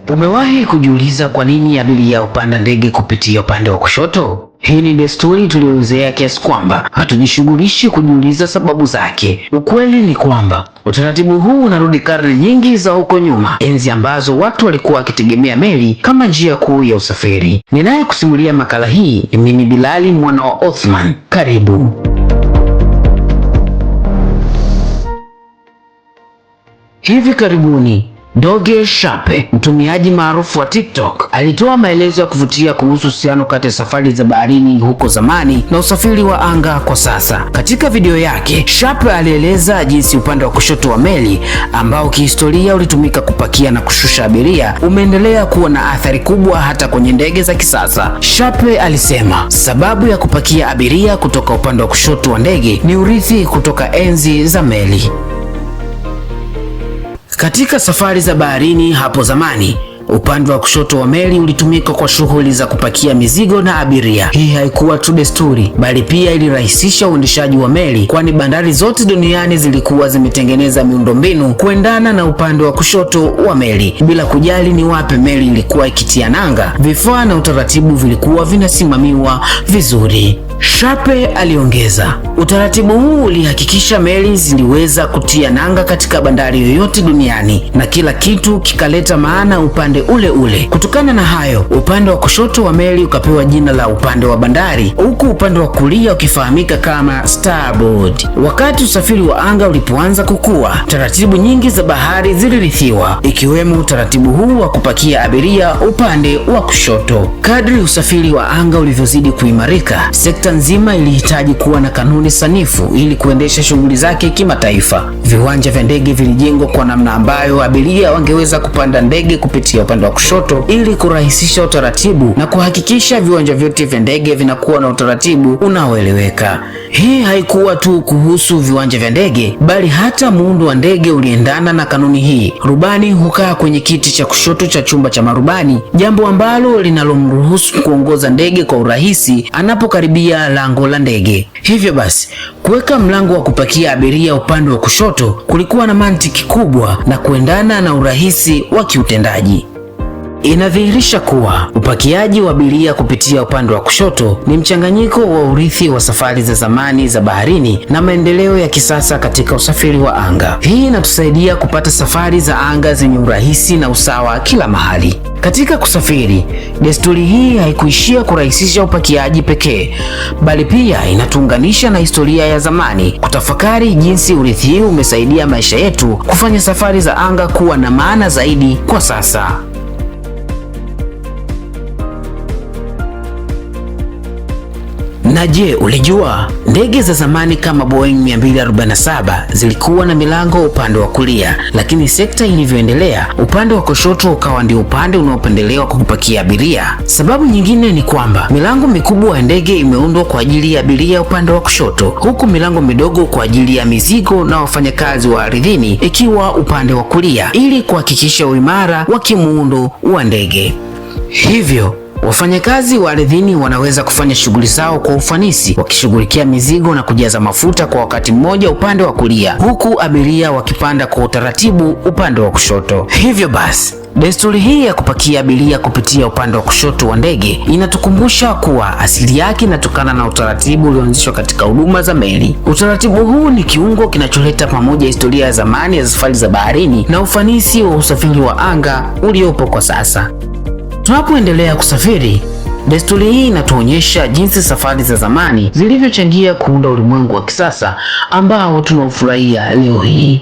Umewahi kujiuliza kwa nini abiria hupanda ndege kupitia upande wa kushoto? Hii ni desturi tuliyozoea kiasi kwamba hatujishughulishi kujiuliza sababu zake. Ukweli ni kwamba utaratibu huu unarudi karne nyingi za huko nyuma, enzi ambazo watu walikuwa wakitegemea meli kama njia kuu ya usafiri. Ninayekusimulia makala hii ni mimi Bilali mwana wa Othman. Karibu. Hivi karibuni Doge Shape, mtumiaji maarufu wa TikTok, alitoa maelezo ya kuvutia kuhusu uhusiano kati ya safari za baharini huko zamani na usafiri wa anga kwa sasa. Katika video yake, Shape alieleza jinsi upande wa kushoto wa meli, ambao kihistoria ulitumika kupakia na kushusha abiria, umeendelea kuwa na athari kubwa hata kwenye ndege za kisasa. Shape alisema sababu ya kupakia abiria kutoka upande wa kushoto wa ndege ni urithi kutoka enzi za meli. Katika safari za baharini hapo zamani, upande wa kushoto wa meli ulitumika kwa shughuli za kupakia mizigo na abiria. Hii haikuwa tu desturi, bali pia ilirahisisha uendeshaji wa meli, kwani bandari zote duniani zilikuwa zimetengeneza miundombinu kuendana na upande wa kushoto wa meli. Bila kujali ni wapi meli ilikuwa ikitia nanga, vifaa na utaratibu vilikuwa vinasimamiwa vizuri. Shape aliongeza, utaratibu huu ulihakikisha meli ziliweza kutia nanga katika bandari yoyote duniani na kila kitu kikaleta maana upande ule ule. Kutokana na hayo, upande wa kushoto wa meli ukapewa jina la upande wa bandari, huku upande wa kulia ukifahamika kama starboard. Wakati usafiri wa anga ulipoanza kukua, taratibu nyingi za bahari zilirithiwa, ikiwemo utaratibu huu wa kupakia abiria upande wa kushoto. Kadri usafiri wa anga ulivyozidi kuimarika, sekta nzima ilihitaji kuwa na kanuni sanifu ili kuendesha shughuli zake kimataifa. Viwanja vya ndege vilijengwa kwa namna ambayo abiria wangeweza kupanda ndege kupitia upande wa kushoto ili kurahisisha utaratibu na kuhakikisha viwanja vyote vya ndege vinakuwa na utaratibu unaoeleweka. Hii haikuwa tu kuhusu viwanja vya ndege, bali hata muundo wa ndege uliendana na kanuni hii. Rubani hukaa kwenye kiti cha kushoto cha chumba cha marubani, jambo ambalo linalomruhusu kuongoza ndege kwa urahisi anapokaribia lango la ndege. Hivyo basi, kuweka mlango wa kupakia abiria upande wa kushoto kulikuwa na mantiki kubwa na kuendana na urahisi wa kiutendaji. Inadhihirisha kuwa upakiaji wa abiria kupitia upande wa kushoto ni mchanganyiko wa urithi wa safari za zamani za baharini na maendeleo ya kisasa katika usafiri wa anga. Hii inatusaidia kupata safari za anga zenye urahisi na usawa kila mahali. Katika kusafiri, desturi hii haikuishia kurahisisha upakiaji pekee, bali pia inatuunganisha na historia ya zamani, kutafakari jinsi urithi huu umesaidia maisha yetu kufanya safari za anga kuwa na maana zaidi kwa sasa. Na je, ulijua ndege za zamani kama Boeing 247 zilikuwa na milango upande wa kulia, lakini sekta ilivyoendelea, upande wa kushoto ukawa ndio upande unaopendelewa kwa kupakia abiria. Sababu nyingine ni kwamba milango mikubwa ya ndege imeundwa kwa ajili ya abiria upande wa kushoto, huku milango midogo kwa ajili ya mizigo na wafanyakazi wa ardhini ikiwa upande wa kulia, ili kuhakikisha uimara wa kimuundo wa ndege. Hivyo wafanyakazi wa ardhini wanaweza kufanya shughuli zao kwa ufanisi, wakishughulikia mizigo na kujaza mafuta kwa wakati mmoja upande wa kulia, huku abiria wakipanda kwa utaratibu upande wa kushoto. Hivyo basi, desturi hii ya kupakia abiria kupitia upande wa kushoto wa ndege inatukumbusha kuwa asili yake inatokana na utaratibu ulioanzishwa katika huduma za meli. Utaratibu huu ni kiungo kinacholeta pamoja historia ya zamani ya safari za baharini na ufanisi wa usafiri wa anga uliopo kwa sasa. Tunapoendelea kusafiri, desturi hii inatuonyesha jinsi safari za zamani zilivyochangia kuunda ulimwengu wa kisasa ambao tunaufurahia leo hii.